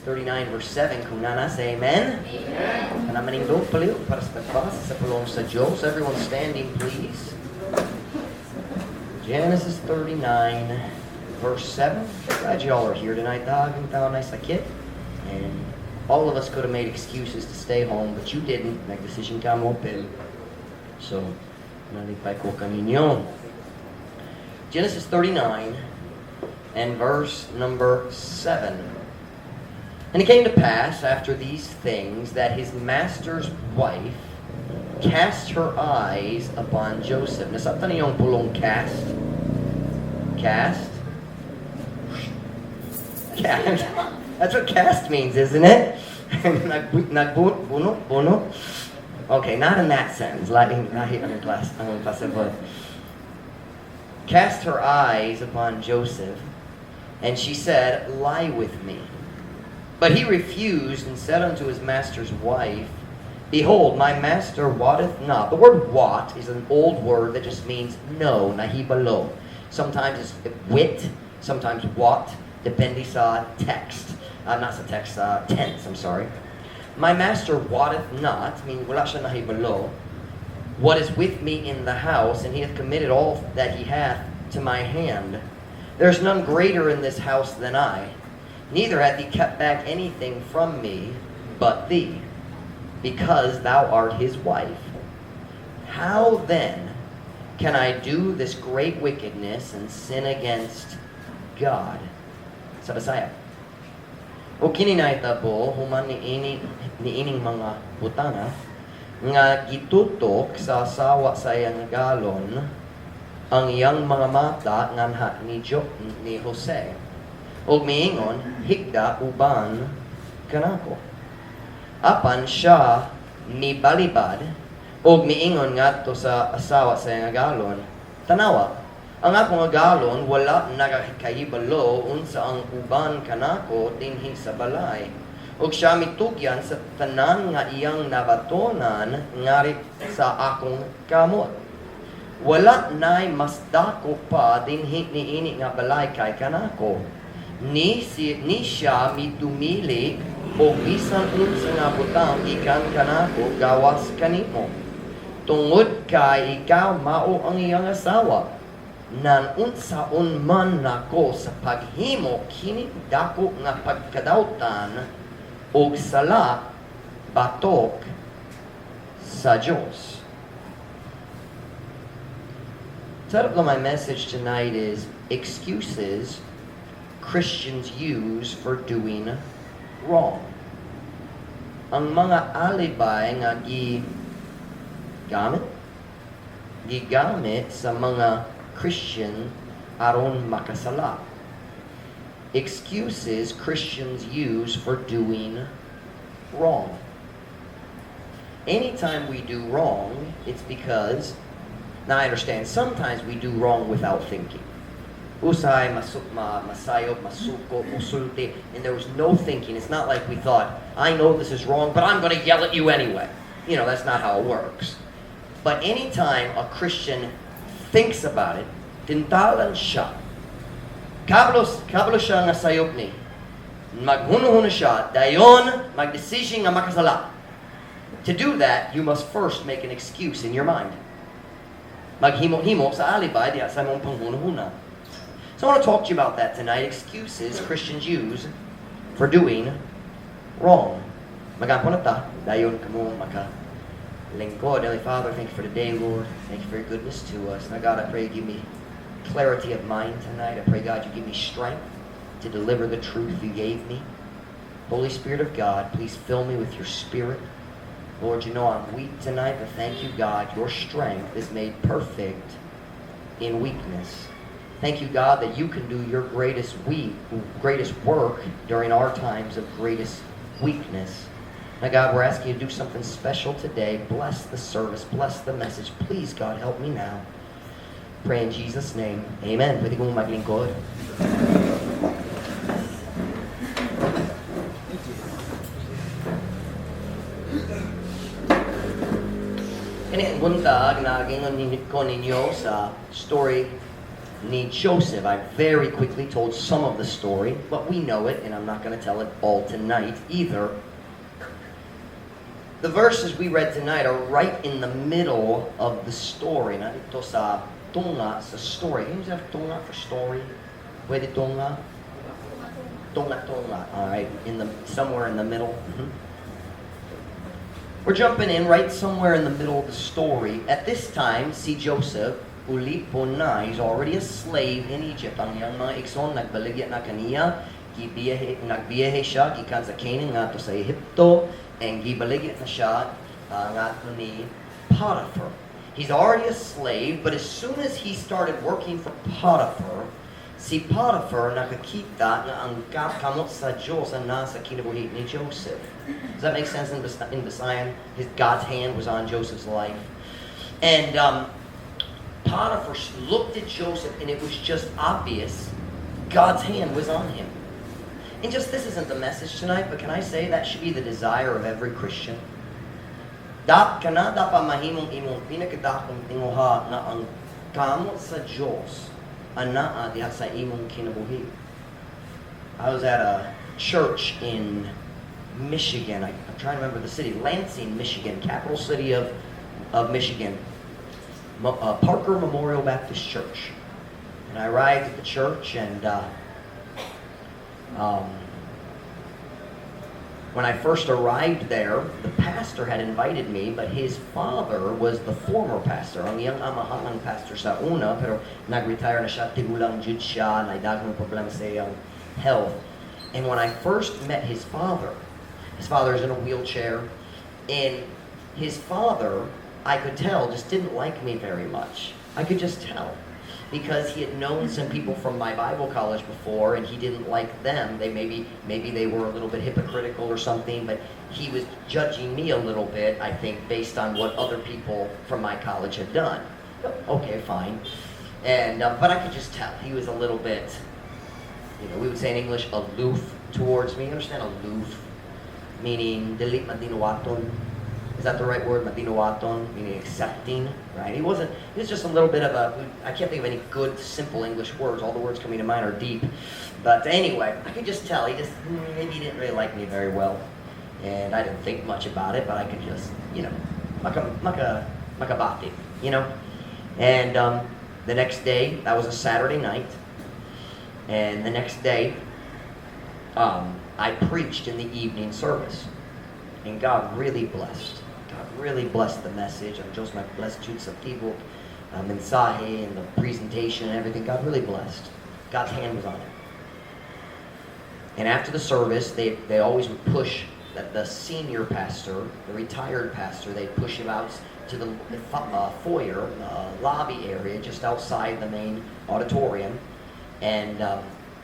39 verse 7. Kung nana, say amen. Amen. And I'm manindog paliw para sa pagbasa sa pulong sa Diyos. Everyone standing, please. Genesis 39 verse 7. Glad you all are here tonight. Dagang tao na sakit. And all of us could have made excuses to stay home, but you didn't. Nag-decision ka mo, Bill. So, nalipay ko kaninyo. Genesis 39 and verse number 7. And it came to pass after these things that his master's wife cast her eyes upon Joseph. Nasabtan niyo yung pulong cast? Cast? Cast. That's what cast means, isn't it? Nagbuno? Okay, not in that sense. Cast her eyes upon Joseph, and she said, "Lie with me." But he refused and said unto his master's wife, "Behold, my master wotteth not." The word "wot" is an old word that just means no, nahibalo. Sometimes it's wit, sometimes "wot," depende sa text. Not sa text, tense, I'm sorry. My master wotteth not, meaning wala siya nahibalo, what is with me in the house, and he hath committed all that he hath to my hand. There is none greater in this house than I, neither hath he kept back anything from me but thee, because thou art his wife. How then can I do this great wickedness and sin against God? Sa Bisaya. O kininahitabo human niining mga butana nga gitutok sa asawa sa iyang galon ang iyang mga mata nganha ni Jose. Og miingon, higda uban kanako. Apan siya ni balibad og miingon ngadto sa asawa sa iyang galon, tanawa, ang akong galon wala nagakahibalo unsa ang uban kanako dinhi sa balay. Ug siya mitugyan sa tanan nga iyang nabatonan ngarit sa akong kamot. Wala nay mas dako pa dinhi niini nga balay kay kanako. Ni siya mitumili o bisan unsa nga butang ikan kanako gawas kanimo. Tungod kay ikaw mao ang iyang asawa. Nan unsaon man nako sa paghimo kini dako nga pagkadautan og sala batok sa Diyos. The title of my message tonight is Excuses Christians Use for Doing Wrong. Ang mga alibay nga gigamit sa mga Christian aron makasala. Excuses Christians use for doing wrong. Anytime we do wrong, it's because, now I understand, sometimes we do wrong without thinking. Usay, masayop, masuko, musulti, and there was no thinking. It's not like we thought, I know this is wrong, but I'm going to yell at you anyway. You know, that's not how it works. But anytime a Christian thinks about it, tintalan siya. Kablo siya nga sayop ni. Maghuno-huno siya, dayon magdesisyon nga makasala. To do that, you must first make an excuse in your mind. Maghimo-himo sa alibay diya sa mong panghuno-huna. So I want to talk to you about that tonight. Excuses Christians use for doing wrong. Magampon na ta, dayon kamo lingkod. Heavenly Father, thank you for today, Lord. Thank you for your goodness to us. Now, God, I pray you give me clarity of mind tonight. I pray, God, you give me strength to deliver the truth you gave me. Holy Spirit of God, please fill me with your Spirit. Lord, you know I'm weak tonight, but thank you, God, your strength is made perfect in weakness. Thank you, God, that you can do your greatest work during our times of greatest weakness. Now, God, we're asking you to do something special today. Bless the service. Bless the message. Please, God, help me now. Pray in Jesus' name. Amen. Pwede kong maglingkod. Kani buntag, nagingon ko ninyo sa story ni Joseph. I very quickly told some of the story, but we know it, and I'm not going to tell it all tonight either. The verses we read tonight are right in the middle of the story. Narito sa tunga sa story. Can you use that tunga for story? Pwede tunga? Tunga. All right, somewhere in the middle. We're jumping in right somewhere in the middle of the story. At this time, si Joseph, ulipon na, he's already a slave in Egypt. Ang iyang mga ikson, nagbaligya na kaniya, nagbiyahe siya, gikan sa Canaan nga to sa Ehipto, and gibaligya na siya nga to ni Potiphar. He's already a slave, but as soon as he started working for Potiphar, si Potiphar nakakita na ang kamot sa Diyos ang nasa kinabuhi ni Joseph. Does that make sense in Visayan? God's hand was on Joseph's life. And Potiphar looked at Joseph, and it was just obvious God's hand was on him. And just, this isn't the message tonight, but can I say that should be the desire of every Christian? Kanada pa mahimong imong pinakadakong tinguha na ang kamot sa Diyos anaa diha sa imong kinabuhi. I was at a church in Michigan. I'm trying to remember the city. Lansing, Michigan, capital city of Michigan. Parker Memorial Baptist Church. And I arrived at the church, and when I first arrived there, the pastor had invited me, but his father was the former pastor. Ang iyang amahan pastor sa una, pero nag-retire na siya, tigulang jud siya, naidagang problema sa iyang health. And when I first met his father is in a wheelchair, and his father, I could tell, just didn't like me very much. I could just tell. Because he had known some people from my Bible college before, and he didn't like them. They maybe they were a little bit hypocritical or something, but he was judging me a little bit, I think, based on what other people from my college had done. Okay, fine. And but I could just tell he was a little bit, we would say in English, aloof towards me. You understand aloof? Meaning dili madinuwaton. Is that the right word? Madinuwaton, meaning accepting, right? He was just a little bit of I can't think of any good, simple English words. All the words coming to mind are deep. But anyway, I could just tell, maybe he didn't really like me very well. And I didn't think much about it, but I could just, makabati, And the next day, that was a Saturday night. And the next day, I preached in the evening service. And God really blessed. God really blessed the message. I'm just blessed Jude sa tibok, mensahe, and the presentation and everything. God really blessed. God's hand was on it. And after the service, they always would push the senior pastor, the retired pastor, they'd push him out to the foyer, lobby area, just outside the main auditorium. And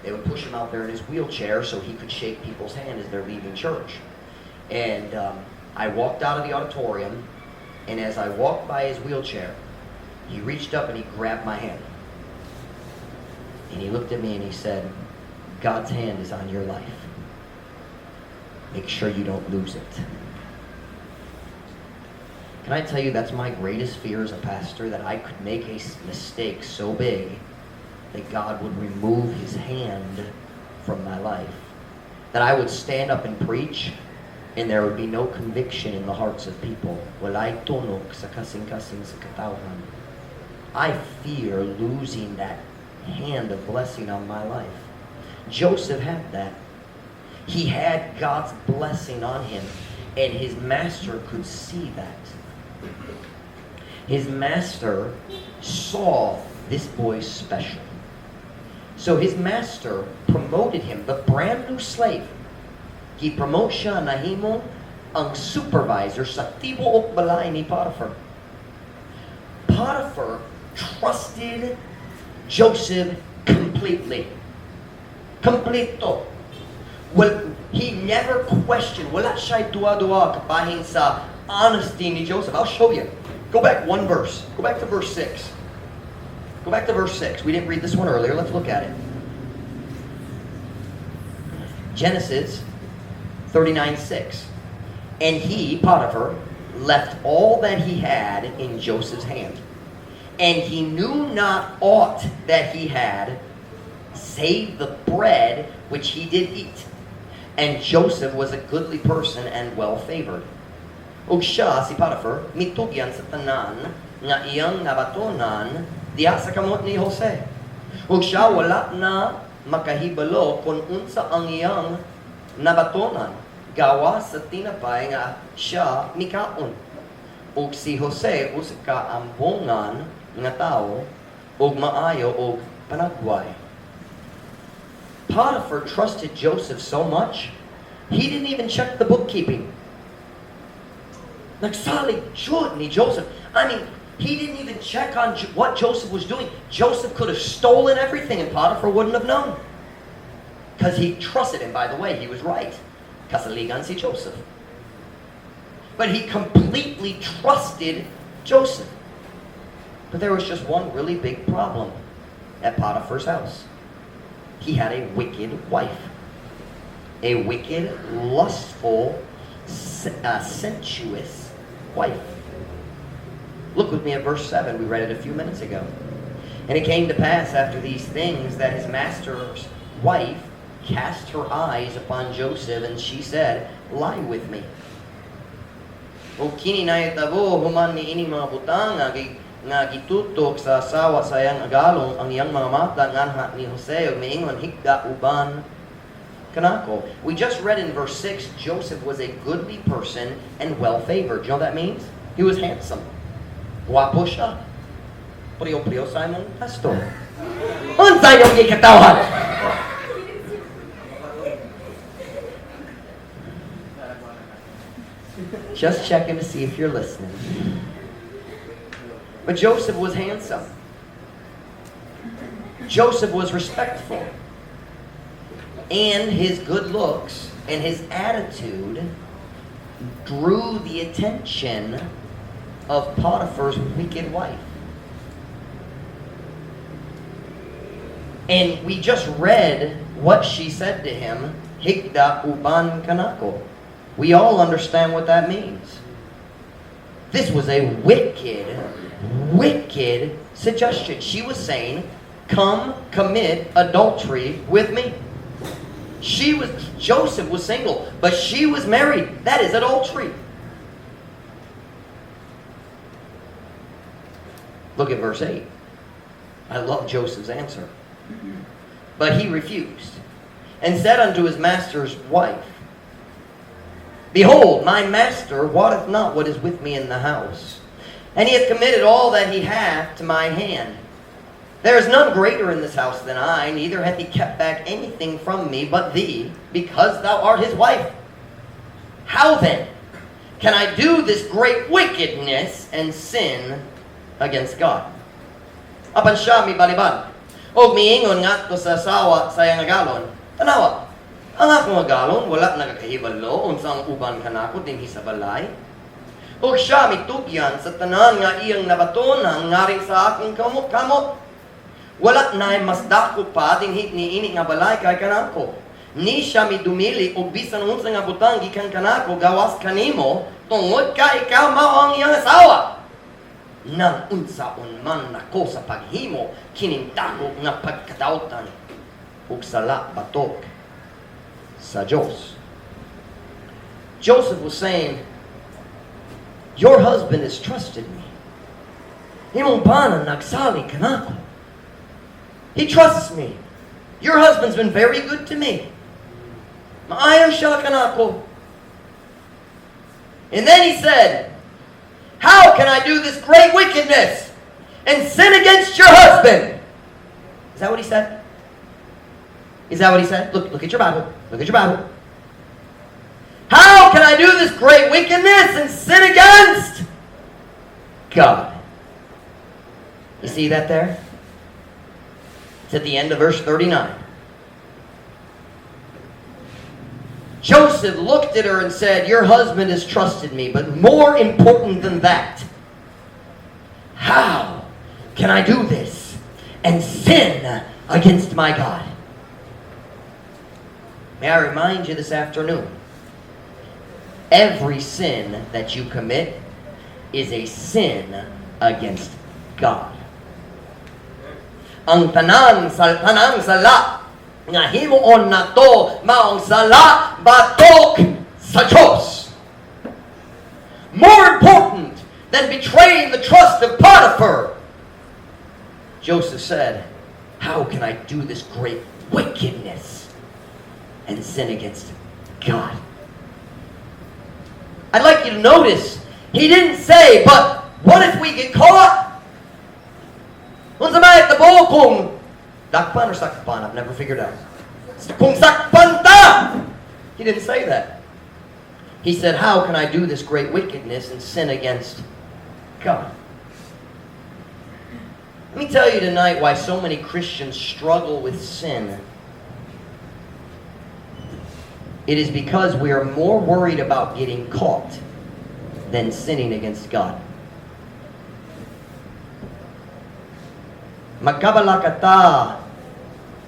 they would push him out there in his wheelchair so he could shake people's hand as they're leaving church. And I walked out of the auditorium, and as I walked by his wheelchair, he reached up and he grabbed my hand. And he looked at me and he said, God's hand is on your life. Make sure you don't lose it. Can I tell you, that's my greatest fear as a pastor, that I could make a mistake so big that God would remove his hand from my life. That I would stand up and preach, and there would be no conviction in the hearts of people. Walay tunog sa kasing-kasing sa katawhan. I fear losing that hand of blessing on my life. Joseph had that. He had God's blessing on him, and his master could see that. His master saw this boy's special. So his master promoted him, the brand new slave. He promotes siya nahimo ang supervisor sa tibuok balay ni Potiphar. Potiphar trusted Joseph completely. Completo. Well, he never questioned. Wala siya'y duwa-duwa kabahin sa honesty ni Joseph. I'll show you. Go back one verse. Go back to verse 6. Go back to verse 6. We didn't read this one earlier. Let's look at it. Genesis 39:6. And he, Potiphar, left all that he had in Joseph's hand. And he knew not aught that he had, save the bread which he did eat. And Joseph was a goodly person and well favored. Ug siya, si Potiphar, mitugyan sa tanan nga iyang nabatonan diha sa kamot ni Jose. Ug siya wala na makahibalo kung unsa ang iyang nabatonan gawa sa tinapay nga siya mikaon. Ug si Jose usa ka ambongan nga tao ug maayo ug panagway. Potiphar trusted Joseph so much, he didn't even check the bookkeeping. Nagsalig jud ni Joseph. I mean, he didn't even check on what Joseph was doing. Joseph could have stolen everything and Potiphar wouldn't have known. Because he trusted him. By the way, he was right. Kasaligan si Joseph. But he completely trusted Joseph. But there was just one really big problem at Potiphar's house. He had a wicked wife. A wicked, lustful, sensuous wife. Look with me at verse 7. We read it a few minutes ago. And it came to pass after these things that his master's wife cast her eyes upon Joseph, and she said, "Lie with me." O kini nahitabo human ni ining mga butang nga gitutok sa asawa sa iyang agalong ang iyang mga mata nganha ni Jose ug miingon higda uban kanako. We just read in verse 6, Joseph was a goodly person and well favored. You know what that means? He was handsome. Guwapo siya. Priyo-priyo sa imong pastor. Unsay yung gikatawhan? Just checking to see if you're listening. But Joseph was handsome. Joseph was respectful. And his good looks and his attitude drew the attention of Potiphar's wicked wife. And we just read what she said to him, Higda uban kanako. We all understand what that means. This was a wicked suggestion. She was saying, come commit adultery with me. Joseph was single, but she was married. That is adultery. Look at verse 8. I love Joseph's answer. But he refused, and said unto his master's wife, Behold, my master wotteth not what is with me in the house, and he hath committed all that he hath to my hand. There is none greater in this house than I, neither hath he kept back anything from me but thee, because thou art his wife. How then can I do this great wickedness and sin against God? Apan siya mi balibad, o miingon ngadto sa asawa sa iyang agalon, tanawa, ang akong agalon wala nagakahibalo unsa ang uban kanako dinhi sa balay. Ug siya mitugyan sa tanan nga iyang nabatonan ngari sa akong kamot-kamot. Wala na mas dako pa dinhi niini nga balay kay kanako. Ni siya midumili og bisan unsa nga butang gikan kanako gawas kanimo tungod ka ikaw mao ang iyang asawa. Nang unsaon man nako sa paghimo kinindako nga pagkadautan ug sala batok sa Diyos. Joseph was saying, your husband has trusted me. Imong bana nagsali kanako. He trusts me. Your husband's been very good to me. Maayo siya kanako. And then he said, how can I do this great wickedness and sin against your husband? Is that what he said? Is that what he said? Look at your Bible. Look at your Bible. How can I do this great wickedness and sin against God? You see that there? It's at the end of verse 39. Joseph looked at her and said, your husband has trusted me, but more important than that, how can I do this and sin against my God? May I remind you this afternoon, every sin that you commit is a sin against God. ang tanang sala nga himuon nato maong sala batok sa Diyos. More important than betraying the trust of Potiphar, Joseph said, how can I do this great wickedness and sin against God? I'd like you to notice, he didn't say, but what if we get caught? Kung sa may tabo kung dakpan or sakpan, I've never figured out. Kung sakpan ta! He didn't say that. He said, how can I do this great wickedness and sin against God? Let me tell you tonight why so many Christians struggle with sin. It is because we are more worried about getting caught than sinning against God. Magkabalakata,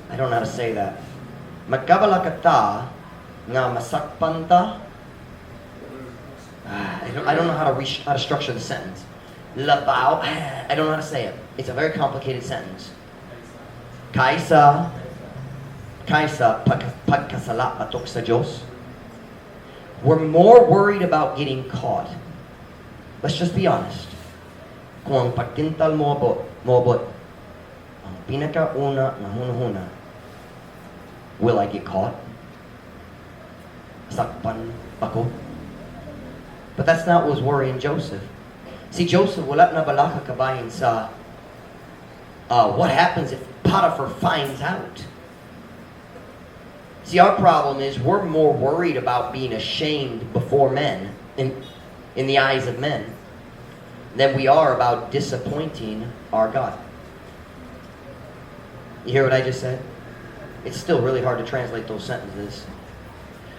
I don't know how to say that. Magkabalakata nga masakpan ta. I don't know how to structure the sentence. Labaw, I don't know how to say it. It's a very complicated sentence. Kaysa pagkasala patok sa Diyos. We're more worried about getting caught. Let's just be honest. Kung ang pagtintal mo abot, ang pinakauna na hunahuna, will I get caught? Sakpan ako? But that's not what was worrying Joseph. See, Joseph, wala na balaka kabahin sa what happens if Potiphar finds out. See, our problem is we're more worried about being ashamed before men, in the eyes of men, than we are about disappointing our God. You hear what I just said? It's still really hard to translate those sentences.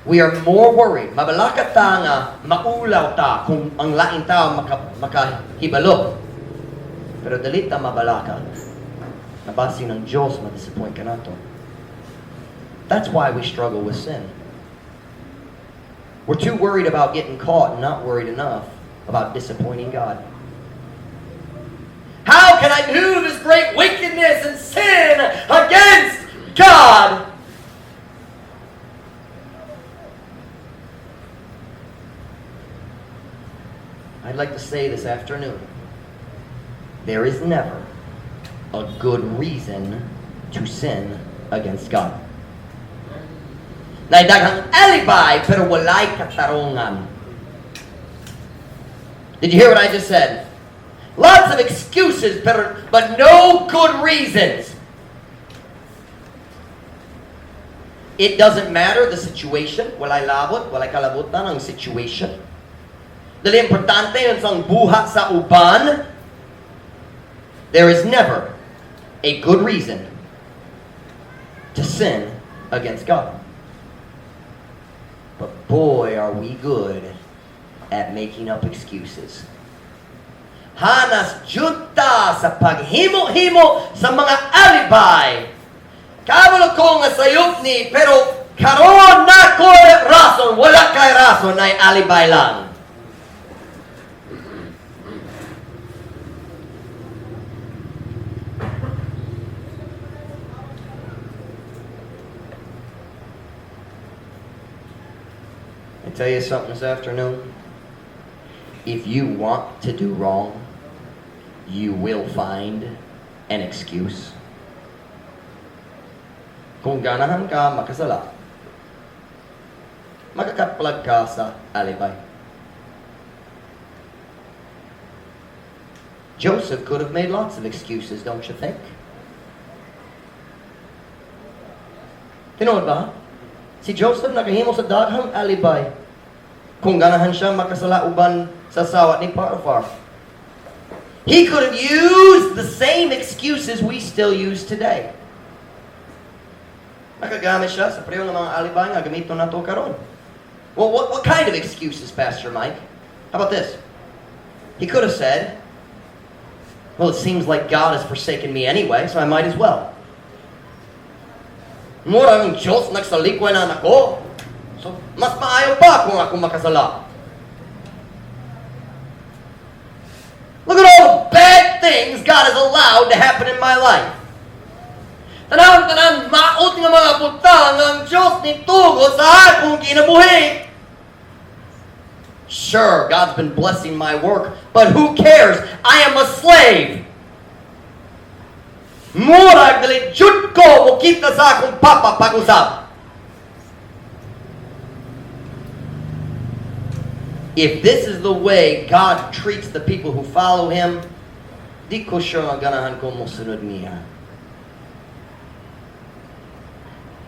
We are more worried. Mabalaka ta nga, maulaw ta kung ang laing tao makahibalo. Pero dali ta mabalaka. Nabasi ng Diyos, madisappoint ka na to. That's why we struggle with sin. We're too worried about getting caught and not worried enough about disappointing God. How can I do this great wickedness and sin against God? I'd like to say this afternoon, there is never a good reason to sin against God. Naidaghang alibi pero walay katarungan. Did you hear what I just said? Lots of excuses but no good reasons. It doesn't matter the situation. Walay labot, walay kalabutan ang situation. Dali importante yung sang buhat sa uban. There is never a good reason to sin against God. But boy, are we good at making up excuses. Hanas junta sa paghimo-himo sa mga alibi. Kabalo ko nga sayop ni, pero karon na ko rason, wala kay rason, ay alibay lang. Tell you something this afternoon. If you want to do wrong, you will find an excuse. Kung ganahan ka makasala, magkakaplag ka sa alibay. Joseph could have made lots of excuses, don't you think? Tinood ba? Si Joseph nakahimo sa daghang alibay. Kung ganahan siya makasala uban sa sawat ni Potiphar. He could have used the same excuses we still use today. Nakagamit siya sa preyo ng mga alibay nga gamito na to karon. Well, what kind of excuses, Pastor Mike? How about this? He could have said, well, it seems like God has forsaken me anyway, so I might as well. Mura ang Diyos nagsalikwa na ako. So, mas maayo pa kung ako makasala. Look at all the bad things God has allowed to happen in my life. Tanan, maot nga mga butang ang Diyos ni tugo sa akong kinabuhi. Sure, God's been blessing my work, but who cares? I am a slave. Murag dali jud ko mo kita sa akong papa pag-usap. If this is the way God treats the people who follow Him, di ko sure nga ganahan ko mo sunod niya.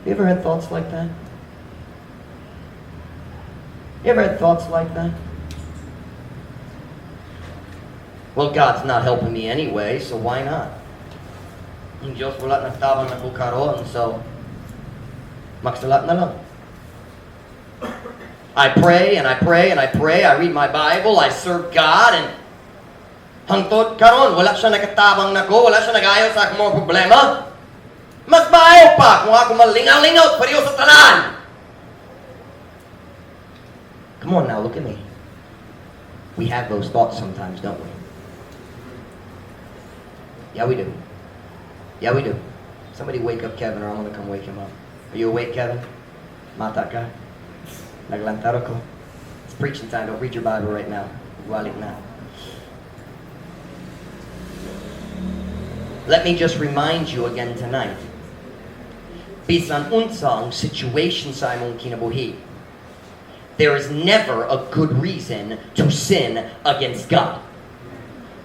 You ever had thoughts like that? You ever had thoughts like that? Well, God's not helping me anyway, so why not? Ang Diyos wala nagtabang na ko karon, so magsalat na lang. I pray and I pray and I pray. I read my Bible. I serve God, and hangtod karon wala siya nakatabang na ko, wala siya nagayo sa akong mga problema. Mas maayo pa kung ako malingaw-lingaw pariyo sa tanan. Come on now, look at me. We have those thoughts sometimes, don't we? Yeah, we do. Yeah, we do. Somebody wake up Kevin, or I'm going to come wake him up. Are you awake, Kevin? Mata ka? Naglantaro ko? It's preaching time. Don't read your Bible right now. Walik na. Let me just remind you again tonight. Bisan unsang situation sa imong kinabuhi, there is never a good reason to sin against God.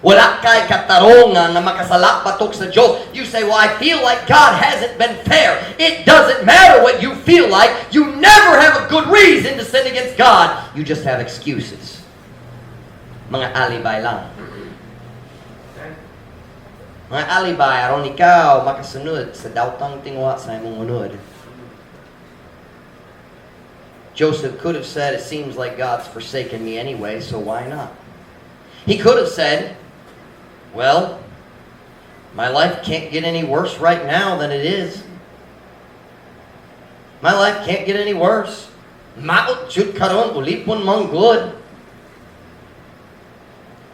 Wala kay katarungan na makasala patok sa Diyos. You say, well, I feel like God hasn't been fair. It doesn't matter what you feel like. You never have a good reason to sin against God. You just have excuses. Mga alibay lang. Mga alibay, aron ikaw makasunod sa dautang tingwa sa imong unod. Joseph could have said, it seems like God's forsaken me anyway, so why not? He could have said, well, my life can't get any worse right now than it is. My life can't get any worse. Maot jud karon ulipon mang good.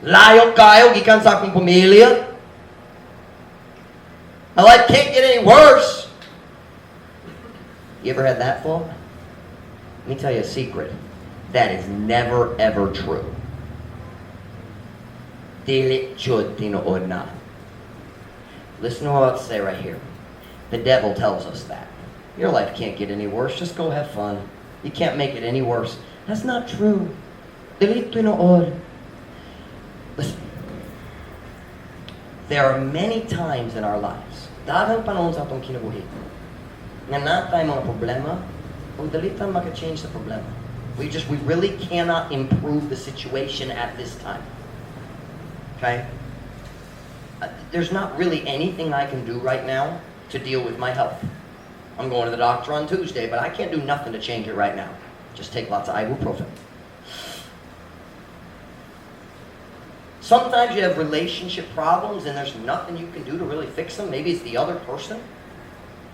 Layo kayo gikan sa akong pamilya. My life can't get any worse. You ever had that thought? Let me tell you a secret. That is never ever true. Dili jud tinuod na. Listen to what I'm about to say right here. The devil tells us that. Your life can't get any worse. Just go have fun. You can't make it any worse. That's not true. Dili tinuod. Listen. There are many times in our lives, daghang panahon sa atong kinabuhi, nga natay mga problema, o dalitan maka-change the problema. We really cannot improve the situation at this time. Okay? There's not really anything I can do right now to deal with my health. I'm going to the doctor on Tuesday, but I can't do nothing to change it right now. Just take lots of ibuprofen. Sometimes you have relationship problems and there's nothing you can do to really fix them. Maybe it's the other person.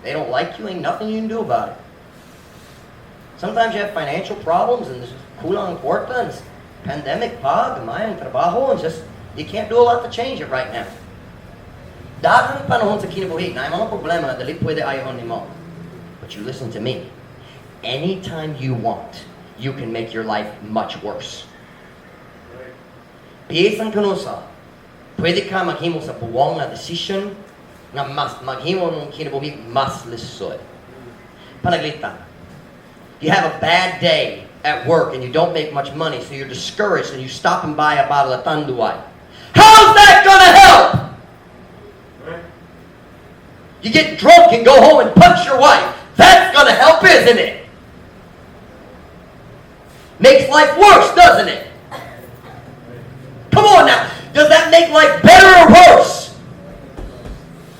They don't like you, ain't nothing you can do about it. Sometimes you have financial problems and there's kulang kwarta and pandemic pa, gamay ang trabaho, and just, you can't do a lot to change it right now. Daghang panahon sa kinabuhi na mga problema na dali pwede ayahon nimo. But you listen to me. Anytime you want, you can make your life much worse. Bisan kanusa, pwede ka maghimo sa buwang na decision nga mas maghimo ng kinabuhi mas lisod. Panaglitan. You have a bad day at work and you don't make much money, so you're discouraged and you stop and buy a bottle of tanduay. How's that gonna help? You get drunk and go home and punch your wife. That's gonna help, isn't it? Makes life worse, doesn't it? Come on now. Does that make life better or worse?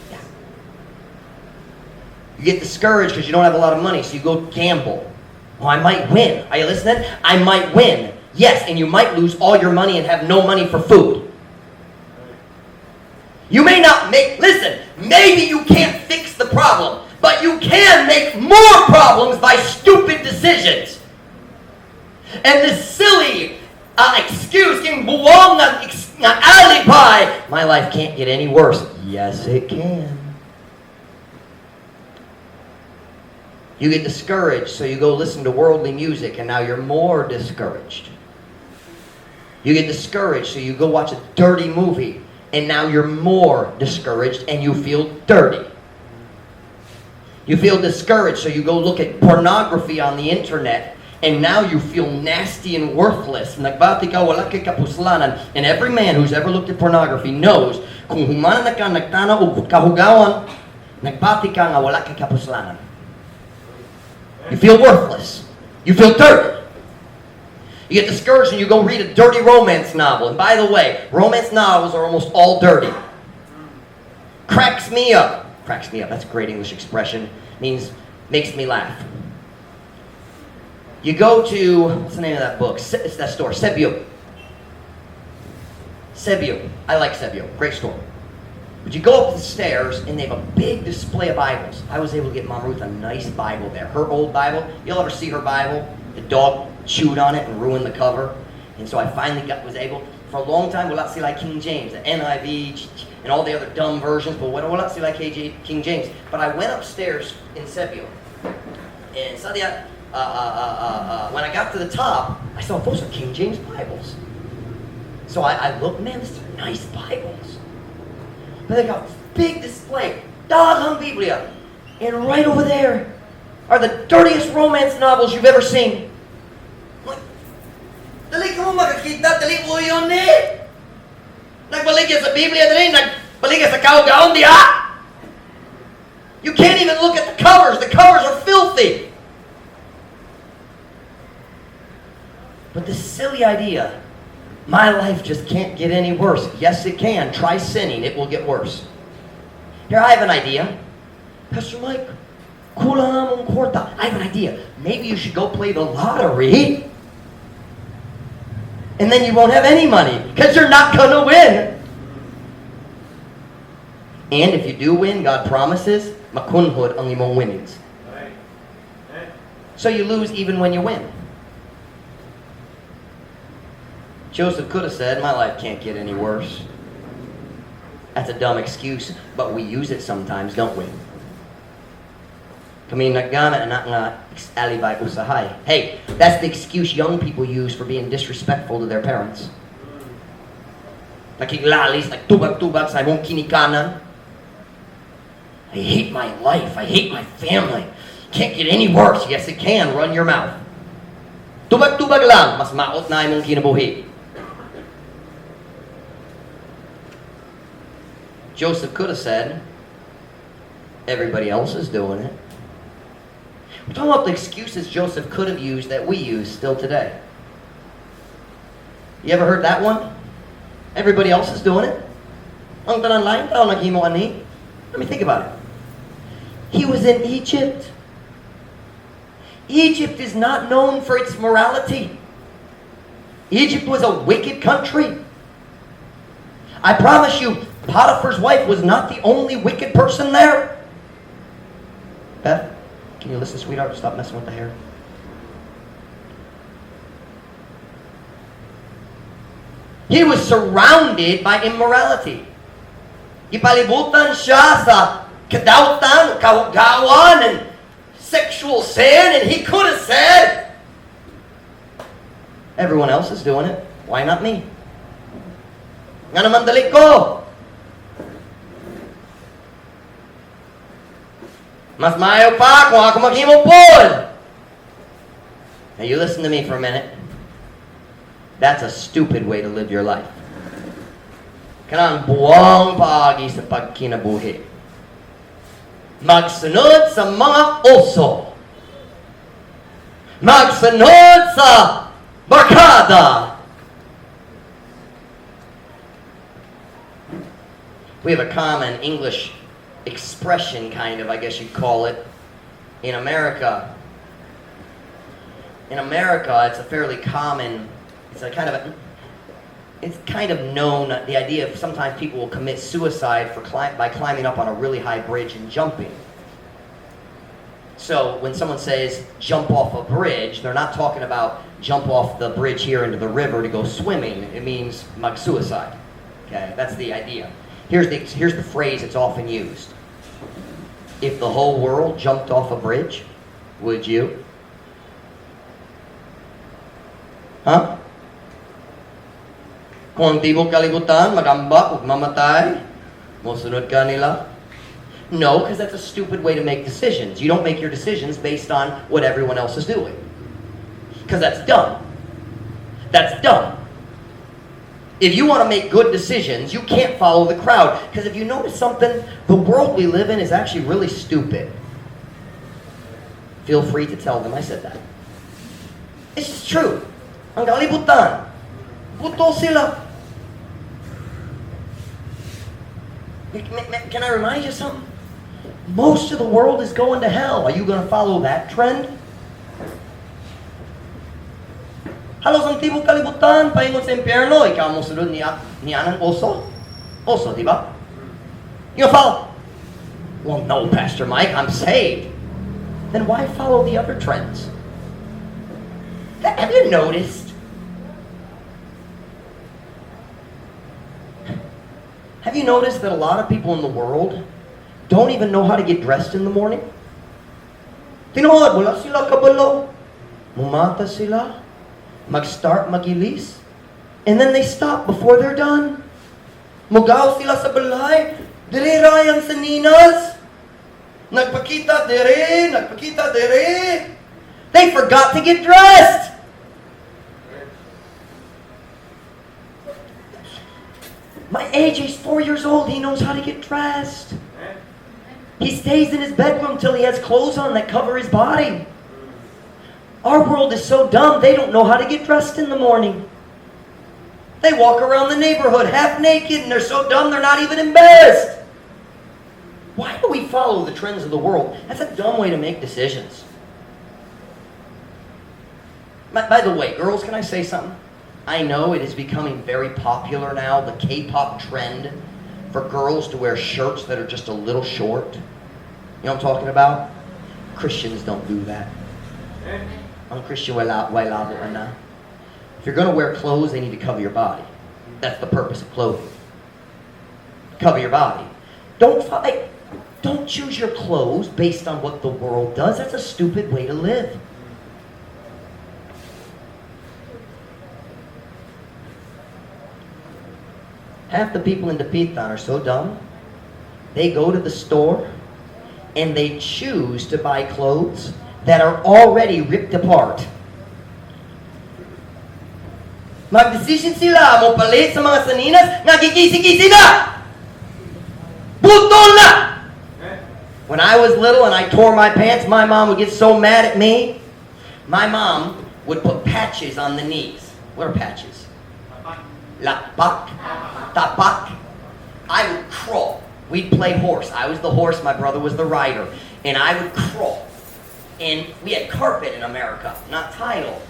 Yeah. You get discouraged because you don't have a lot of money, so you go gamble. Oh, I might win. Are you listening? I might win. Yes, and you might lose all your money and have no money for food. You may not make, listen, maybe you can't fix the problem, but you can make more problems by stupid decisions. And this silly excuse, getting buwang na alibi, my life can't get any worse. Yes, it can. You get discouraged, so you go listen to worldly music, and now you're more discouraged. You get discouraged, so you go watch a dirty movie, and now you're more discouraged, and you feel dirty. You feel discouraged, so you go look at pornography on the internet, and now you feel nasty and worthless. Nagbati ka, wala kay kapuslanan. And every man who's ever looked at pornography knows, kung humana na ka nagtana o kahugawan, nagbati ka nga wala kay kapuslanan. You feel worthless. You feel dirty. You get discouraged and you go read a dirty romance novel. And by the way, romance novels are almost all dirty. Cracks me up. Cracks me up. That's a great English expression. Means makes me laugh. You go to, what's the name of that book? It's that store, Sebio. Sebio. I like Sebio. Great store. But you go up the stairs, and they have a big display of Bibles. I was able to get Mom Ruth a nice Bible there. Her old Bible. You'll ever see her Bible? The dog chewed on it and ruined the cover. And so I finally was able, for a long time, wala sila King James, the NIV, and all the other dumb versions, but wala sila King James. But I went upstairs in Sebio, and Sadia, when I got to the top, I saw those are King James Bibles. So I looked, man, these are nice Bibles. But they got big display, daghang Biblia, and right over there are the dirtiest romance novels you've ever seen. Like, dali ka mo makakita, dali mo yun eh. Nagbaligya sa Biblia dali, nagbaligya sa kaugaon diha. You can't even look at the covers. The covers are filthy. But this silly idea, my life just can't get any worse. Yes, it can. Try sinning. It will get worse. Here, I have an idea. Pastor Mike, kulang among kwarta. I have an idea. Maybe you should go play the lottery. And then you won't have any money because you're not going to win. And if you do win, God promises, makunhod ang imong winnings. So you lose even when you win. Joseph could have said, my life can't get any worse. That's a dumb excuse, but we use it sometimes, don't we? Kami nagana anak nga alibay usahay. Hey, that's the excuse young people use for being disrespectful to their parents. Nakiglalis, nagtubag-tubag sa imong kinikanan. I hate my life. I hate my family. Can't get any worse. Yes, it can. Run your mouth. Tubag-tubag lang, mas maot na imong kinabuhi. Joseph could have said, everybody else is doing it. We're talking about the excuses Joseph could have used that we use still today. You ever heard that one? Everybody else is doing it. Ang tanan lain tao naghimo ani. Let me think about it. He was in Egypt. Egypt is not known for its morality. Egypt was a wicked country. I promise you, Potiphar's wife was not the only wicked person there. Beth, can you listen, sweetheart? Stop messing with the hair. He was surrounded by immorality. Ipalibutan siya sa kadautan, kahugawan, and sexual sin, and he could have said, everyone else is doing it. Why not me? Nga naman dali ko. Mas maayo pa kung ako maghimo pod. Now you listen to me for a minute. That's a stupid way to live your life. Kanang buwang paagi sa pagkinabuhi. Magsunod sa mga oso. Magsunod sa barkada. We have a common English expression, kind of, I guess you'd call it, in America. In America, it's a fairly common, it's kind of known, the idea of sometimes people will commit suicide by climbing up on a really high bridge and jumping. So when someone says jump off a bridge, they're not talking about jump off the bridge here into the river to go swimming. It means mag-suicide. Okay, that's the idea. Here's the phrase it's often used. If the whole world jumped off a bridge, Would you? Huh? Kung ang tibok kalibutan, magambak, mamatay, musunod ka nila? No, because that's a stupid way to make decisions. You don't make your decisions based on what everyone else is doing. Because that's dumb. That's dumb. If you want to make good decisions, you can't follow the crowd. Because if you notice something, the world we live in is actually really stupid. Feel free to tell them I said that. It's just true. Ang kalibutan. Buto sila. Can I remind you something? Most of the world is going to hell. Are you going to follow that trend? Halos ang tibok kalibutan, paingon sa impyerno, ikaw mo sunod niya ng oso? Oso, di ba? You follow? Well, no, Pastor Mike, I'm saved. Then why follow the other trends? Have you noticed? Have you noticed that a lot of people in the world don't even know how to get dressed in the morning? Tinuod, wala sila kabalo. Mumata sila. Mag-start magilis. And then they stop before they're done. Mugaw sila sa balay. Dire rayan sa ninas. Nagpakita dire, nagpakita dire. They forgot to get dressed. My AJ's 4 years old. He knows how to get dressed. He stays in his bedroom till he has clothes on that cover his body. Our world is so dumb, they don't know how to get dressed in the morning. They walk around the neighborhood half naked and they're so dumb they're not even embarrassed. Why do we follow the trends of the world? That's a dumb way to make decisions. By the way, girls, can I say something? I know it is becoming very popular now, the K-pop trend, for girls to wear shirts that are just a little short. You know what I'm talking about? Christians don't do that. Ang Christian wala na. If you're going to wear clothes, they need to cover your body. That's the purpose of clothing. Cover your body. Don't choose your clothes based on what the world does. That's a stupid way to live. Half the people in Dapitan are so dumb, they go to the store and they choose to buy clothes that are already ripped apart. Mag-decision sila, mo palit sa mga saninas, nagkikisi-kisi na! Butol na! When I was little and I tore my pants, my mom would get so mad at me. My mom would put patches on the knees. What are patches? Lapak. Tapak. I would crawl. We'd play horse. I was the horse, my brother was the rider. And I would crawl. And we had carpet in America, not tile.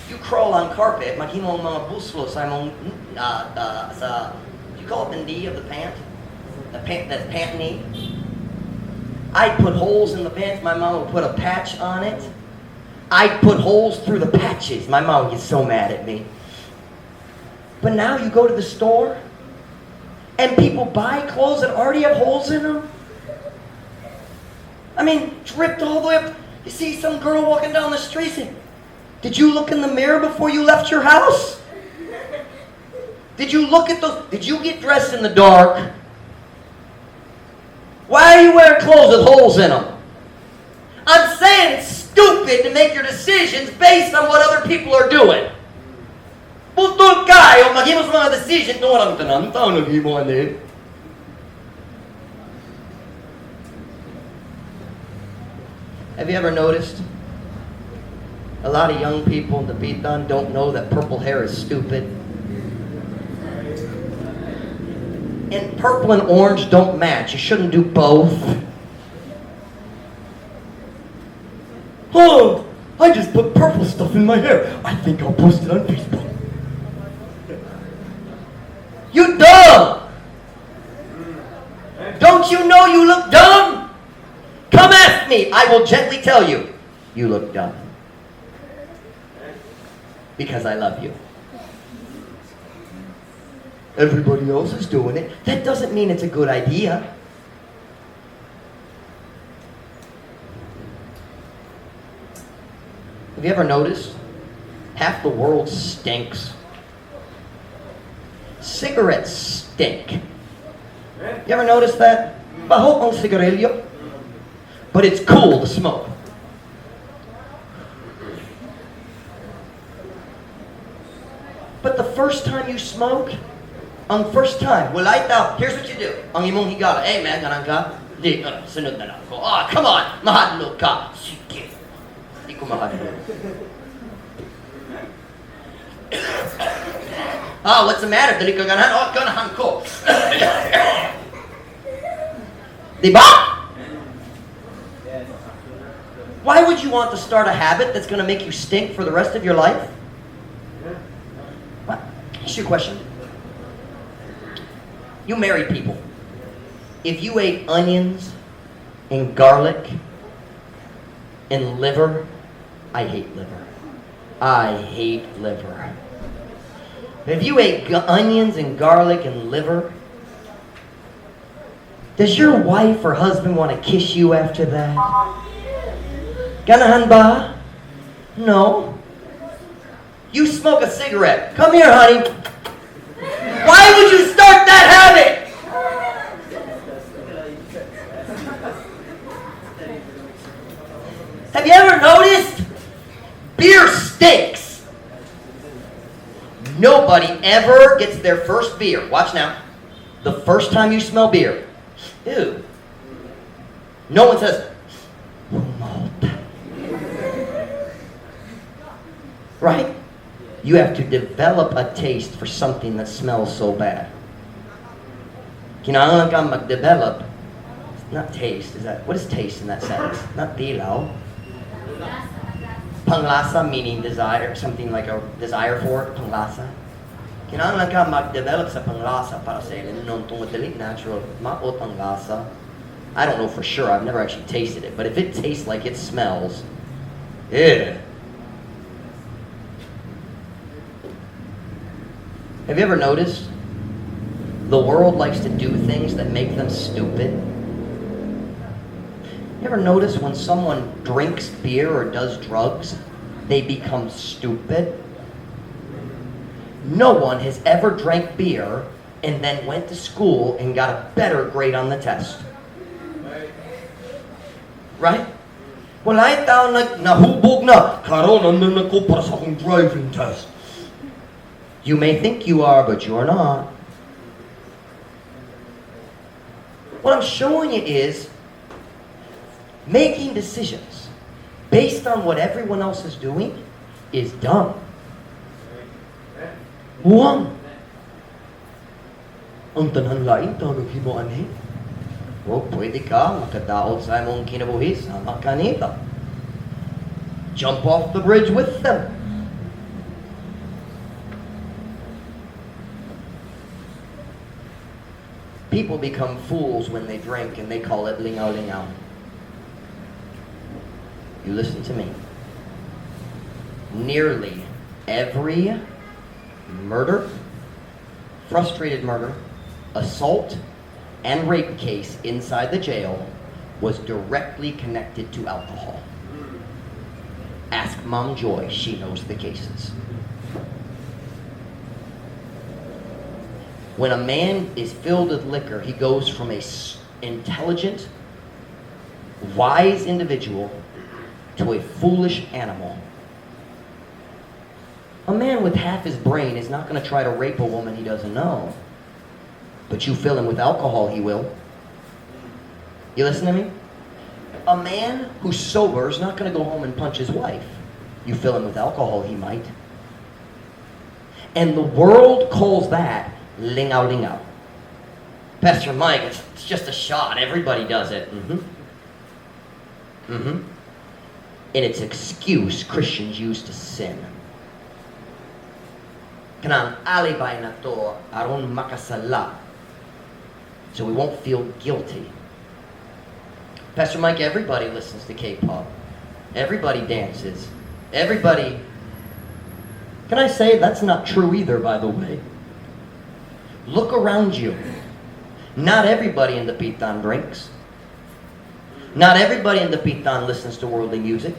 You crawl on carpet, maghimo ang mga buslo sa mong, you call it the knee of the pant? The pant, that's pant knee. I'd put holes in the pants, my mom would put a patch on it. I'd put holes through the patches. My mom would get so mad at me. But now you go to the store, and people buy clothes that already have holes in them. I mean, it's ripped all the way up. You see some girl walking down the street saying, did you look in the mirror before you left your house? Did you look at those? Did you get dressed in the dark? Why are you wearing clothes with holes in them? I'm saying it's stupid to make your decisions based on what other people are doing. Putol kayo, maghimo sa mga decision, ito walang tanang tao naghimo ano. Have you ever noticed? A lot of young people in the Dapitan don't know that purple hair is stupid. And purple and orange don't match. You shouldn't do both. Oh, I just put purple stuff in my hair. I think I'll post it on Facebook. You dumb! Don't you know you look dumb? Come ask me. I will gently tell you, you look dumb. Because I love you. Everybody else is doing it. That doesn't mean it's a good idea. you ever noticed? Half the world stinks. Cigarettes stink. You ever notice that? Baho ang cigarillo. But it's cool to smoke. But the first time you smoke, ang first time, walay tao, here's what you do. Ang imong higala, hey man, ganang ka? Di, sunod na lang ko. Ah, come on, mahadlok ka. Sige. Di ko mahadlok. Ah, what's the matter? Dali ka ganahan? Oh, ganahan ko. Diba? Why would you want to start a habit that's going to make you stink for the rest of your life? What? Ask you a question. You married people. If you ate onions and garlic and liver, I hate liver. I hate liver. If you ate onions and garlic and liver, does your wife or husband want to kiss you after that? Ganahan ba? No. You smoke a cigarette. Come here, honey. Why would you start that habit? Have you ever noticed? Beer stinks. Nobody ever gets their first beer. Watch now. The first time you smell beer. Ew. No one says, malt. Right? You have to develop a taste for something that smells so bad. Kailangan kang mag-develop. Not taste. What is taste in that sentence? Not dilaw. Panglasa meaning desire, something like a desire for it. Panglasa. Kailangan kang mag-develop sa panglasa para sa ilin nung tumadali natural maot ang lasa. I don't know for sure. I've never actually tasted it, but if it tastes like it smells, ew. Have you ever noticed? The world likes to do things that make them stupid. You ever notice when someone drinks beer or does drugs, they become stupid? No one has ever drank beer and then went to school and got a better grade on the test. Right? Walay tao nahubog na. Karon ano na ko para sa akong driving test. You may think you are, but you're not. What I'm showing you is making decisions based on what everyone else is doing is dumb. Buwang. Ang tanan lain tawag himo anhi. O pwede ka makadaot sa imong kinabuhi sama kanila. Jump off the bridge with them. People become fools when they drink and they call it lingaw lingaw. You listen to me. Nearly every murder, frustrated murder, assault, and rape case inside the jail was directly connected to alcohol. Ask Mom Joy, she knows the cases. When a man is filled with liquor, he goes from a intelligent, wise individual to a foolish animal. A man with half his brain is not going to try to rape a woman he doesn't know. But you fill him with alcohol, he will. You listen to me? A man who's sober is not going to go home and punch his wife. You fill him with alcohol, he might. And the world calls that lingaw lingaw. Pastor Mike, it's just a shot. Everybody does it. And it's excuse Christians use to sin. Kanang alibay na to aron makasala. So we won't feel guilty. Pastor Mike, everybody listens to K-pop. Everybody dances. Everybody. Can I say that's not true either, by the way? Look around you. Not everybody in the Pitan drinks. Not everybody in the Pitan listens to worldly music.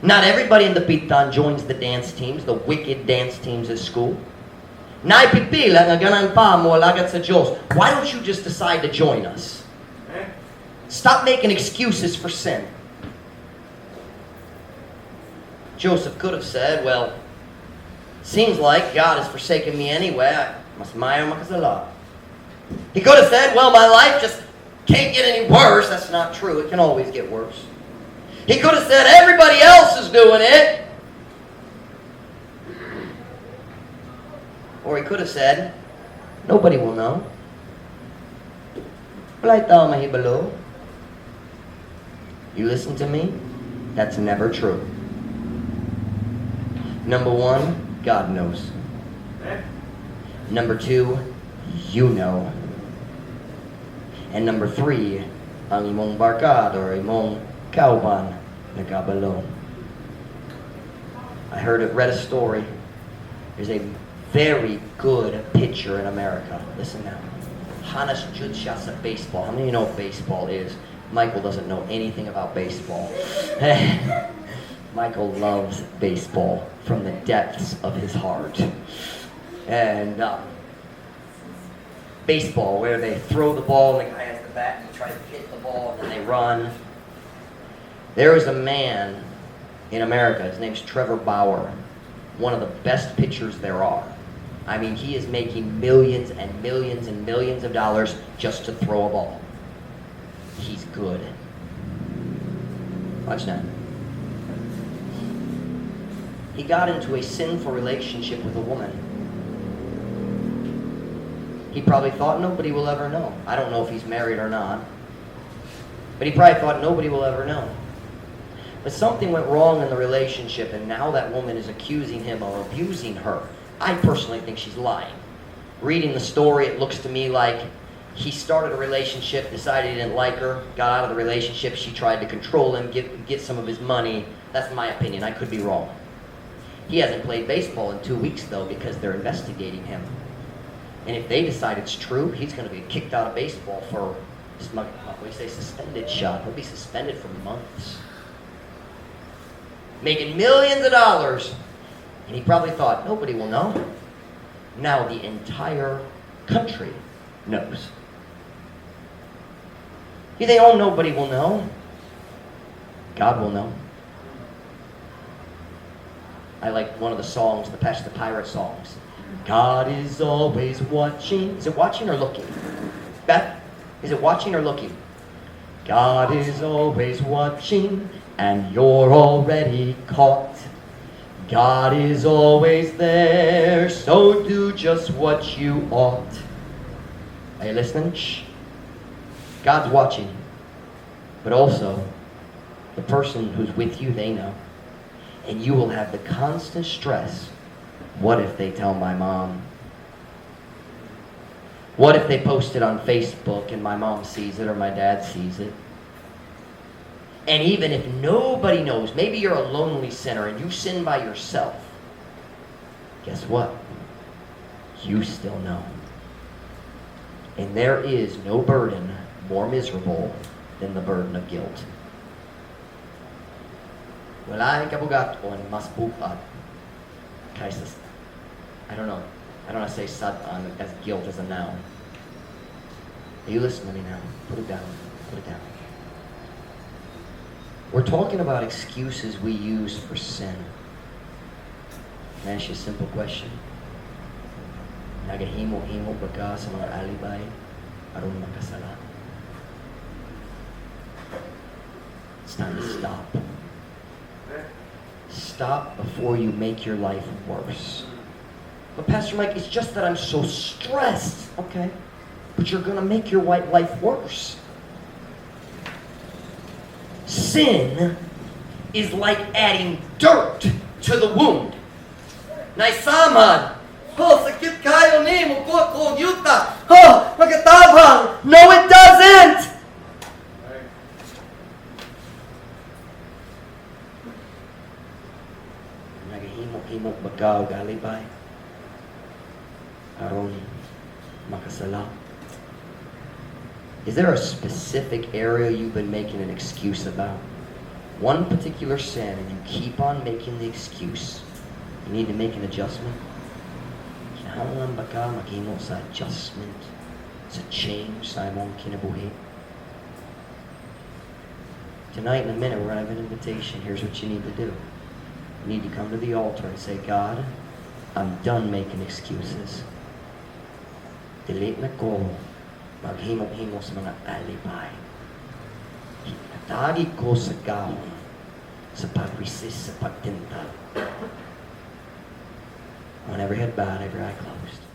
Not everybody in the pitan joins the dance teams, the wicked dance teams at school. Naipipila nga ganan pa mo lagat sa Diyos. Why don't you just decide to join us? Stop making excuses for sin. Joseph could have said, well, seems like God has forsaken me anyway. I must maya makasala. He could have said, well, my life just can't get any worse. That's not true. It can always get worse. He could have said, everybody else is doing it. Or he could have said, nobody will know. You listen to me? That's never true. Number one, God knows. Number two, you know. And number three, ang imong barkad or imong kauban nagabalo. I read a story. There's a very good pitcher in America. Listen now. Hanas jud siya sa baseball. How many of you know what baseball is? Michael doesn't know anything about baseball. Michael loves baseball from the depths of his heart. And baseball, where they throw the ball and the guy has the bat and he tries to hit the ball and then they run. There is a man in America, his name's Trevor Bauer, one of the best pitchers there are. I mean, he is making millions and millions and millions of dollars just to throw a ball. He's good. Watch now. He got into a sinful relationship with a woman. He probably thought nobody will ever know. I don't know if he's married or not. But he probably thought nobody will ever know. But something went wrong in the relationship, and now that woman is accusing him of abusing her. I personally think she's lying. Reading the story, it looks to me like he started a relationship, decided he didn't like her, got out of the relationship, she tried to control him, get some of his money. That's my opinion. I could be wrong. He hasn't played baseball in 2 weeks, though, because they're investigating him. And if they decide it's true, he's going to be kicked out of baseball for, what do you say, suspended shot. He'll be suspended for months. Making millions of dollars. And he probably thought, nobody will know. Now the entire country knows. You think, oh, nobody will know? God will know. I like one of the songs, the Patch the Pirate songs. God is always watching. Is it watching or looking? Beth, is it watching or looking? God is always watching, and you're already caught. God is always there, so do just what you ought. Are you listening? Shh. God's watching. But also, the person who's with you, they know. And you will have the constant stress. What if they tell my mom? What if they post it on Facebook and my mom sees it or my dad sees it? And even if nobody knows, maybe you're a lonely sinner and you sin by yourself, guess what? You still know. And there is no burden more miserable than the burden of guilt. Wala ang kabugaton mas bukat kaysa, I don't know how to say satan as guilt as a noun. Are you listening to me now? Put it down. Put it down. We're talking about excuses we use for sin. Can I ask you a simple question? Nagahimo-himo ba ka sa mga alibay aron makasala? It's time to stop. Stop before you make your life worse. But Pastor Mike, it's just that I'm so stressed. Okay. But you're going to make your life worse. Sin is like adding dirt to the wound. Naisaman. Oh, sakit kayo ni mo ko yuta. Oh, magatabang. No, it doesn't. Nagahimo-himo bagaw galibay aron makasala. Is there a specific area you've been making an excuse about? one particular sin and you keep on making the excuse, you need to make an adjustment. Kinahanglan ba ka maghimo sa adjustment, sa change sa imong kinabuhi? Tonight, in a minute, we're going to have an invitation. Here's what you need to do. You need to come to the altar and say, God, I'm done making excuses. Dili na ko maghimo-himo sa mga alibay. Hinatagi ko sa gawon, sa pag-resist, sa pagtintal. On every head bowed, every eye closed.